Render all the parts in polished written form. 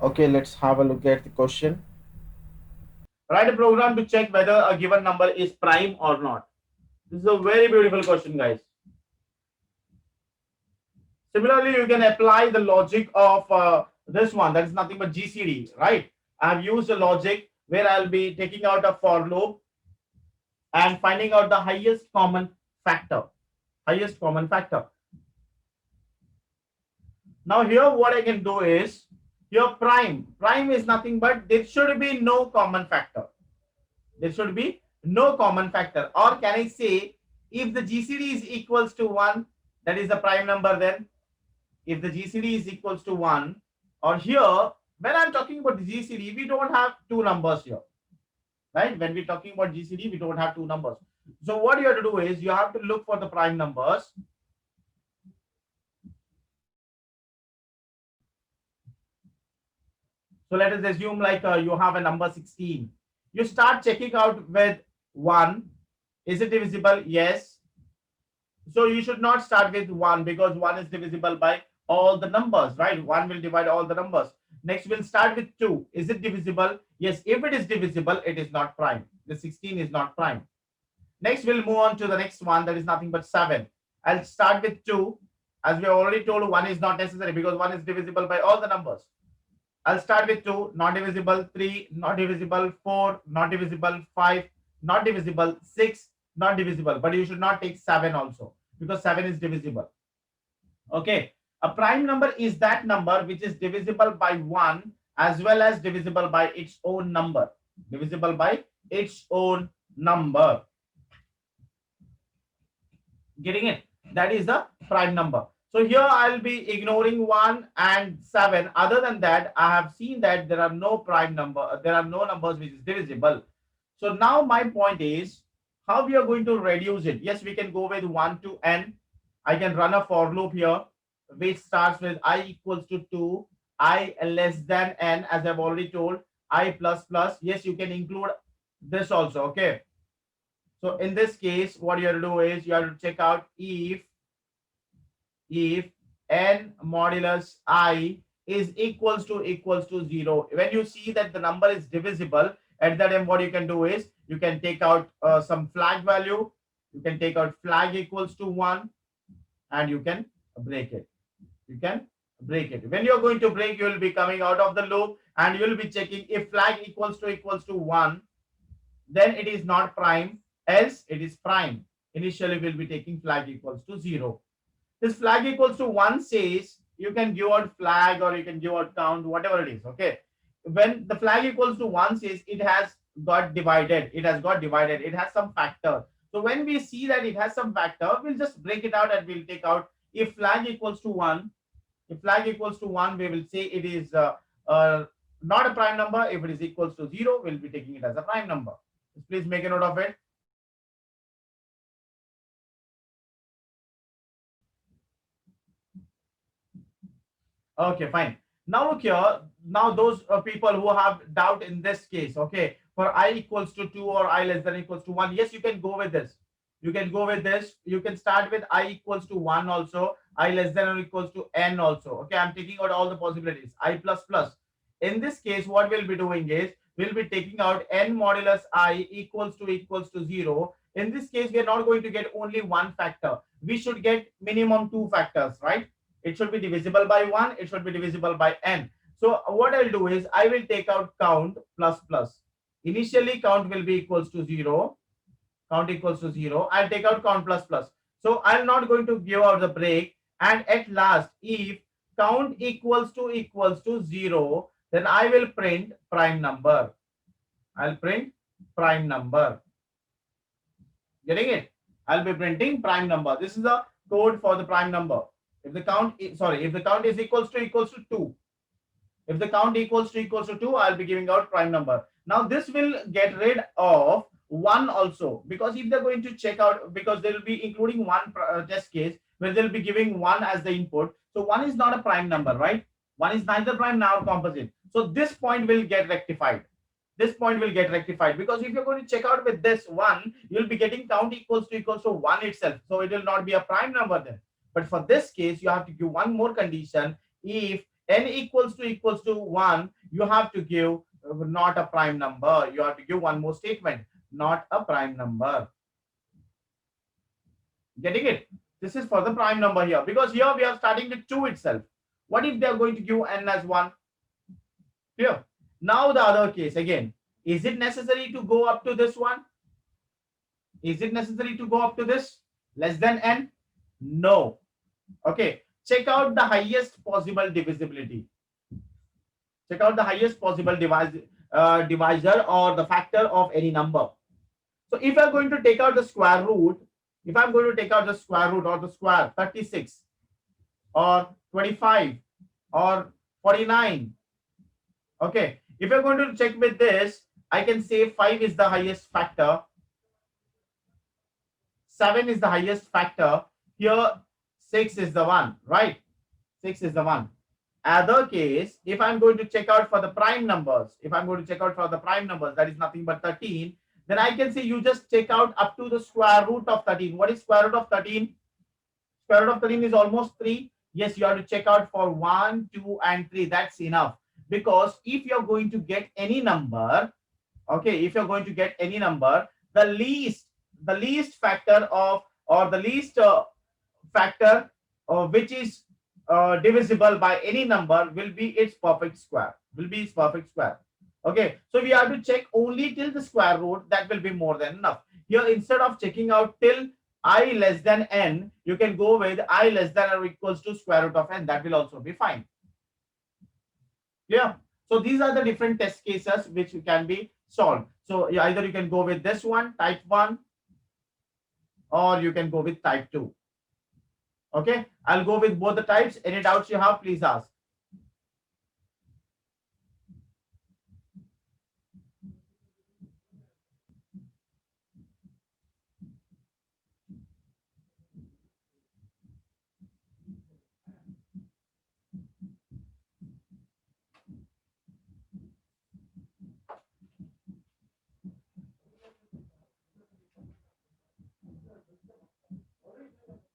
Okay, let's have a look at the question. Write a program to check whether a given number is prime or not. This is a very beautiful question, guys. Similarly, you can apply the logic of this one. That is nothing but GCD, right? I have used a logic where I'll be taking out a for loop and finding out the highest common factor. Highest common factor. Now here what I can do is, here prime. Prime is nothing but there should be no common factor. There should be no common factor. Or can I say, if the GCD is equals to 1, that is the prime number then. If the GCD is equals to 1, or here, when I'm talking about the GCD, we don't have two numbers here, right? When we're talking about GCD, we don't have two numbers. So what you have to do is, you have to look for the prime numbers. So let us assume like you have a number 16. You start checking out with 1. Is it divisible? Yes. So you should not start with 1 because 1 is divisible by all the numbers, right? 1 will divide all the numbers. Next, we'll start with 2. Is it divisible? Yes. If it is divisible, it is not prime. The 16 is not prime. Next, we'll move on to the next one. That is nothing but 7. I'll start with 2. As we already told, 1 is not necessary because 1 is divisible by all the numbers. I'll start with 2, not divisible, 3, not divisible, 4, not divisible, 5, not divisible, 6, not divisible. But you should not take 7 also because 7 is divisible. Okay. A prime number is that number which is divisible by 1 as well as divisible by its own number. Divisible by its own number. Getting it? That is the prime number. So here I'll be ignoring 1 and 7. Other than that, I have seen that there are no prime number, there are no numbers which is divisible. So now my point is how we are going to reduce it. Yes, we can go with 1 to n. I can run a for loop here which starts with I equals to 2, I less than n, as I've already told, I plus plus. Yes, you can include this also. Okay. So in this case, what you have to do is you have to check out if n modulus I is equals to 0. When you see that the number is divisible, at that time what you can do is you can take out some flag value. You can take out flag equals to 1 and you can break it. You can break it. When you're going to break, you will be coming out of the loop and you will be checking if flag equals to 1, then it is not prime, else it is prime. Initially, we'll be taking flag equals to 0. This flag equals to 1 says you can give out flag or you can give out count, whatever it is. Okay. When the flag equals to 1 says it has got divided, it has some factor. So when we see that it has some factor, we'll just break it out and we'll take out if flag equals to 1. If flag equals to 1, we will say it is not a prime number. If it is equals to 0, we'll be taking it as a prime number. Please make a note of it. Okay, fine. Now look here. Now those people who have doubt in this case, okay, for I equals to 2 or I less than equals to 1, yes, you can go with this. You can go with this. You can start with I equals to 1 also, I less than or equals to n also. Okay, I'm taking out all the possibilities. I plus plus. In this case, what we'll be doing is we'll be taking out n modulus I equals to 0. In this case, we are not going to get only one factor. We should get minimum two factors, right? It should be divisible by 1. It should be divisible by n. So what I'll do is I will take out count plus plus. Initially, count will be equals to 0. Count equals to 0. I'll take out count plus plus. So I'm not going to give out the break. And at last, if count equals to 0, then I will print prime number. I'll print prime number. Getting it? I'll be printing prime number. This is the code for the prime number. If the count if the count is equals to 2, if the count equals to 2, I'll be giving out prime number. Now this will get rid of 1 also, because if they're going to check out, because they will be including one test case where they'll be giving 1 as the input. So 1 is not a prime number, right? 1 is neither prime nor composite. So this point will get rectified. This point will get rectified, because if you're going to check out with this 1, you'll be getting count equals to 1 itself. So it will not be a prime number then. But for this case, you have to give one more condition. If n equals to 1, you have to give not a prime number. You have to give one more statement, not a prime number. Getting it? This is for the prime number here, because here we are starting with 2 itself. What if they are going to give n as 1? Here. Now the other case again. Is it necessary to go up to this one? Is it necessary to go up to this? Less than n? No. Okay. Check out the highest possible divisibility. Check out the highest possible divisor or the factor of any number. So if I'm going to take out the square root, if I'm going to take out the square root or the square 36 or 25 or 49, okay, if you're going to check with this, I can say 5 is the highest factor, 7 is the highest factor, here 6 is the one, right? 6 is the one. Other case, if I'm going to check out for the prime numbers, if I'm going to check out for the prime numbers, that is nothing but 13, then I can say you just check out up to the square root of 13. What is square root of 13? Square root of 13 is almost 3. Yes, you have to check out for 1, 2, and 3. That's enough. Because if you're going to get any number, okay, if you're going to get any number, the least factor of, or the least factor which is divisible by any number will be its perfect square, okay. So we have to check only till the square root. That will be more than enough. Here, instead of checking out till I less than n, you can go with I less than or equals to square root of n. That will also be fine. Yeah. So these are the different test cases which can be solved. So either you can go with this one, type 1, or you can go with type 2. Okay, I'll go with both the types. Any doubts you have, please ask.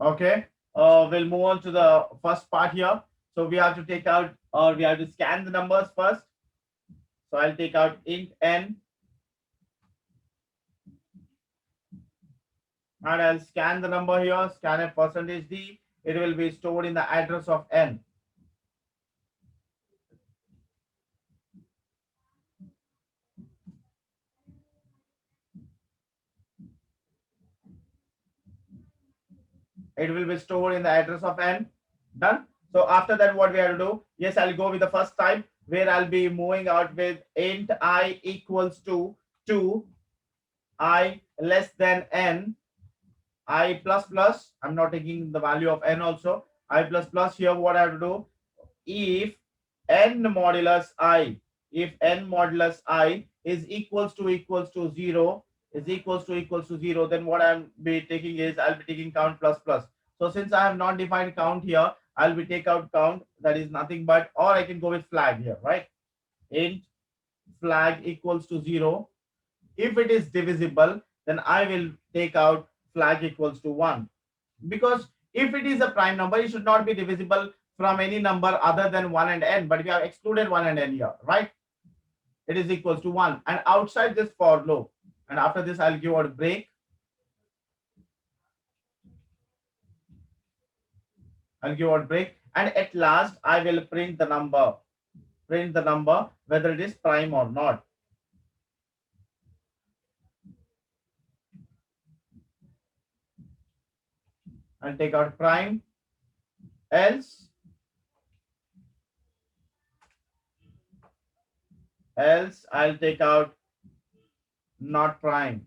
Okay, we'll move on to the first part here. So we have to take out, or we have to scan the numbers first. So I'll take out int n, and I'll scan the number here, scan a percentage %d. It will be stored in the address of n. It will be stored in the address of n. Done. So after that, what we have to do? Yes, I'll go with the first type, where I'll be moving out with int I equals to 2, I less than n, I plus plus. I'm not taking the value of n also. I plus plus. Here what I have to do? If n modulus I, if n modulus I is equals to 0, equals to 0, then what I'll be taking is, I'll be taking count plus plus. So since I have not defined count here, I'll be take out count. That is nothing but, or I can go with flag here, right? Int flag equals to 0. If it is divisible, then I will take out flag equals to 1. Because if it is a prime number, it should not be divisible from any number other than 1 and n, but we have excluded 1 and n here, right? It is equals to 1. And outside this for loop. And after this, I'll give out a break. I'll give out a break. And at last, I will print the number. Print the number, whether it is prime or not. I'll take out prime, else I'll take out not prime.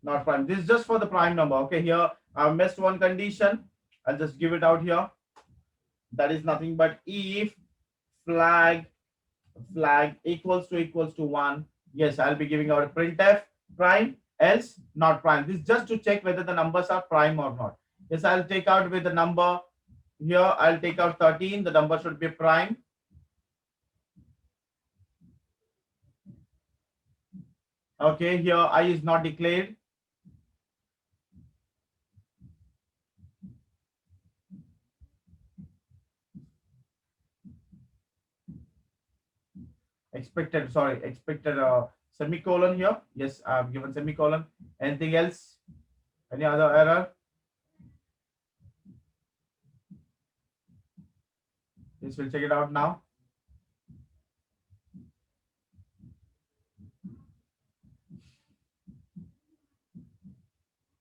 Not prime. This is just for the prime number. Okay, here I missed one condition. I'll just give it out here. That is nothing but if flag equals to 1. Yes, I'll be giving out a printf prime, else not prime. This is just to check whether the numbers are prime or not. Yes, I'll take out with the number here. I'll take out 13. The number should be prime. Okay, here I is not declared. Expected, sorry, expected semicolon here. Yes, I have given semicolon. Anything else? Any other error? Yes, we'll check it out now.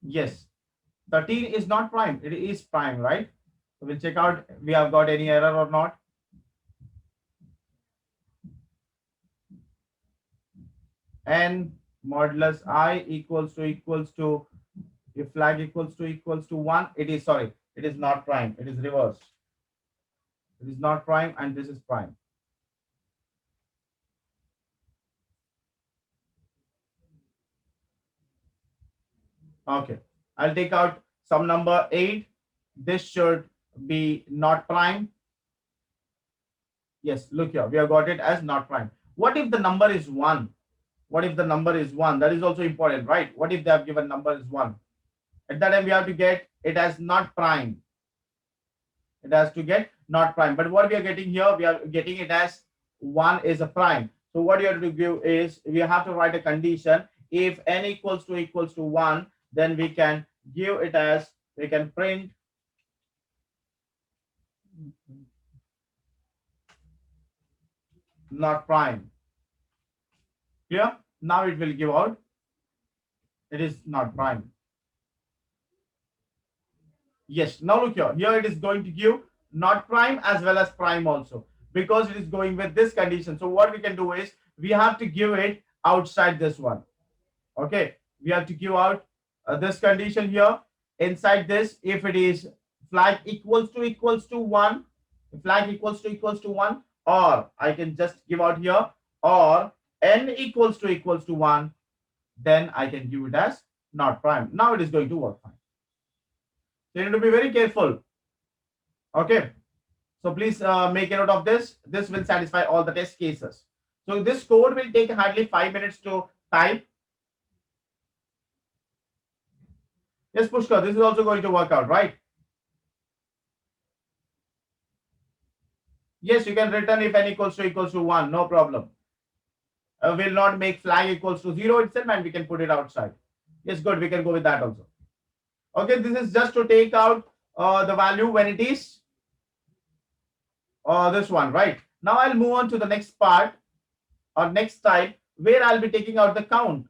Yes, 13 is not prime. It is prime, right? So we'll check out we have got any error or not. N modulus I equals to if flag equals to 1, it is, sorry, it is not prime. It is reverse. It is not prime and this is prime. Okay. I'll take out some number 8. This should be not prime. Yes, look here. We have got it as not prime. What if the number is 1? What if the number is 1? That is also important, right? What if they have given number is 1? At that time, we have to get it as not prime. It has to get not prime. But what we are getting here, we are getting it as 1 is a prime. So what you have to give is we have to write a condition. If n equals to 1, then we can give it as, we can print not prime. Clear? Now it will give out it is not prime. Yes, now look here. Here it is going to give not prime as well as prime also, because it is going with this condition. So what we can do is we have to give it outside this one. Okay, we have to give out this condition here. Inside this, if it is flag equals to 1, flag equals to 1, or I can just give out here, or n equals to 1, then I can give it as not prime. Now it is going to work fine. So you need to be very careful. Okay. So please make a note of this. This will satisfy all the test cases. So this code will take hardly 5 minutes to type. Yes, Pushkar, this is also going to work out, right? Yes, you can return if n equals to 1, no problem. Will not make flag equals to 0 itself and we can put it outside. Yes, good, we can go with that also. Okay, this is just to take out the value when it is this one, right? Now I'll move on to the next part or next type where I'll be taking out the count.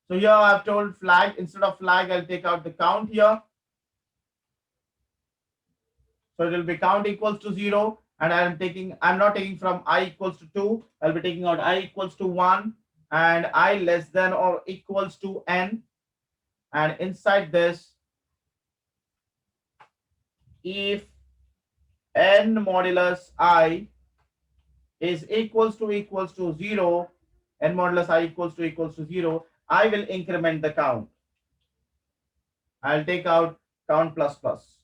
So here I've told flag, instead of flag, I'll take out the count here. So it will be count equals to 0, and I'm not taking from I equals to 2. I'll be taking out I equals to 1 and I less than or equals to n. And inside this, if n modulus I is equals to 0, n modulus I equals to 0, I will increment the count. I'll take out count plus plus.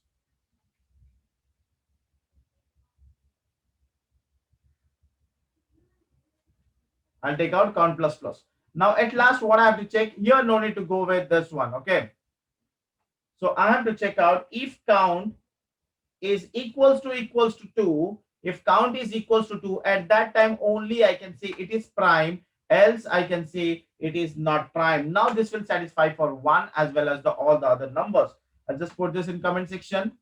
I'll take out count plus plus. Now at last what I have to check here, no need to go with this one. Okay. So I have to check out if count is equals to 2. If count is equals to 2, at that time only I can say it is prime, else I can say it is not prime. Now this will satisfy for 1 as well as all the other numbers. I'll just put this in comment section.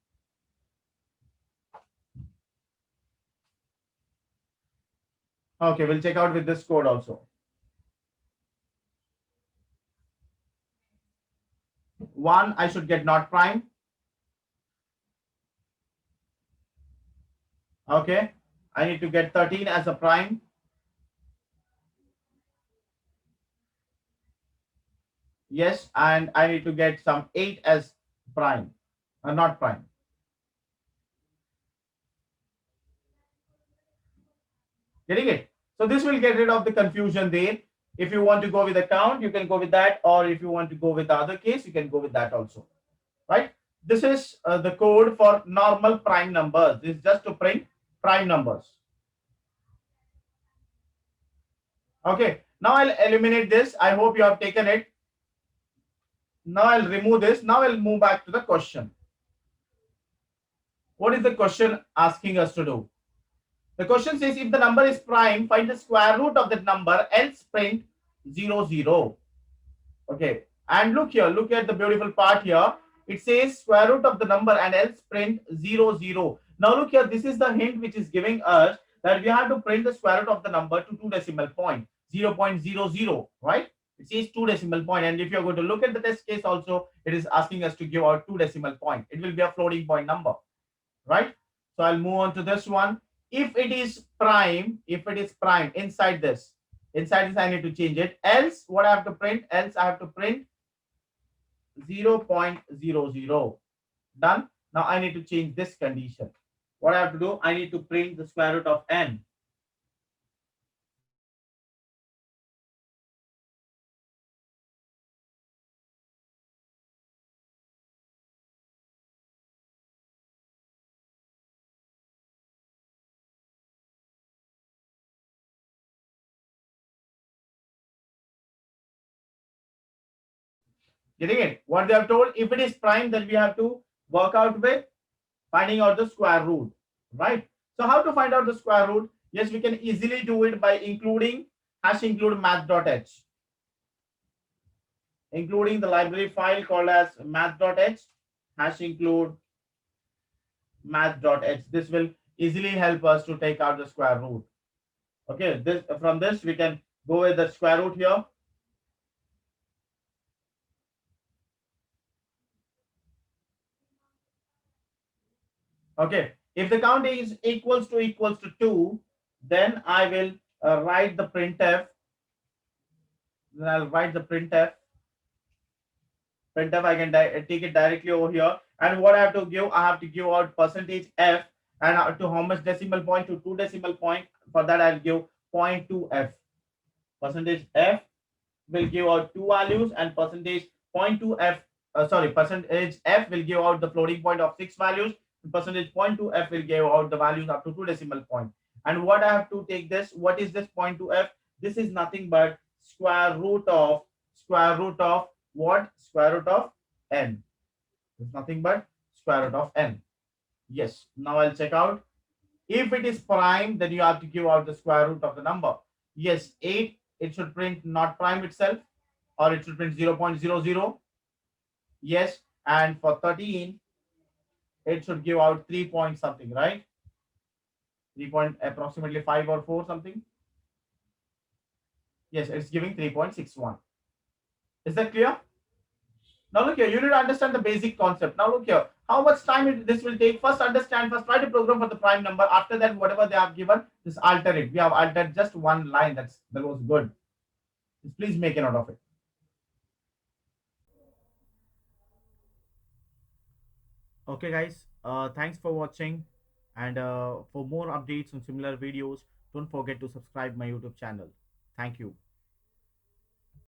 Okay, we'll check out with this code also. 1, I should get not prime. Okay, I need to get 13 as a prime. Yes, and I need to get some 8 as prime, not prime. Getting it? So this will get rid of the confusion there. If you want to go with the count, you can go with that, or if you want to go with the other case, you can go with that also, right? This is the code for normal prime numbers. This is just to print prime numbers. Okay, now I'll eliminate this. I hope you have taken it. Now I'll remove this. Now I'll move back to the question. What is the question asking us to do? The question says if the number is prime, find the square root of that number, else print 0, 0. Okay. And look here, look at the beautiful part here. It says square root of the number and else print 0, 0. Now look here, this is the hint which is giving us that we have to print the square root of the number to two decimal point, 0.00, right? It says two decimal point. And if you're going to look at the test case also, it is asking us to give out two decimal point. It will be a floating point number, right? So I'll move on to this one. If it is prime inside this I need to change it. Else what I have to print? Else I have to print 0.00. Done. Now I need to change this condition. What I have to do? I need to print the square root of n. Getting it? What they have told? If it is prime, then we have to work out with finding out the square root, right? So how to find out the square root? Yes, we can easily do it by including hash include math.h, including the library file called as math.h, hash include math.h. This will easily help us to take out the square root. Okay, this from this we can go with the square root here. Okay, if the count is equals to 2, then I will write the printf. Then I'll write the printf. I can take it directly over here. And what I have to give? I have to give out percentage f, and to how much decimal point? To two decimal point. For that I'll give 0.2 f. Percentage f will give out two values, and percentage 0.2 f, percentage f will give out the floating point of six values, and percentage 0.2 f will give out the values up to two decimal point. And what I have to take this? What is this 0.2 f? This is nothing but square root of what? Square root of n. It's nothing but square root of n. Yes. Now I'll check out. If it is prime, then you have to give out the square root of the number. Yes, 8, it should print not prime itself, or it should print 0.00. Yes, and for 13, it should give out 3 point something, right? 3 point approximately 5 or 4 something. Yes, it's giving 3.61. Is that clear? Now look here, you need to understand the basic concept. Now look here, how much time this will take? First understand, first try to program for the prime number. After that, whatever they have given, just alter it. We have altered just one line. That was good. Just please make a note of it. Okay, guys. Thanks for watching, and for more updates on similar videos, don't forget to subscribe my YouTube channel. Thank you.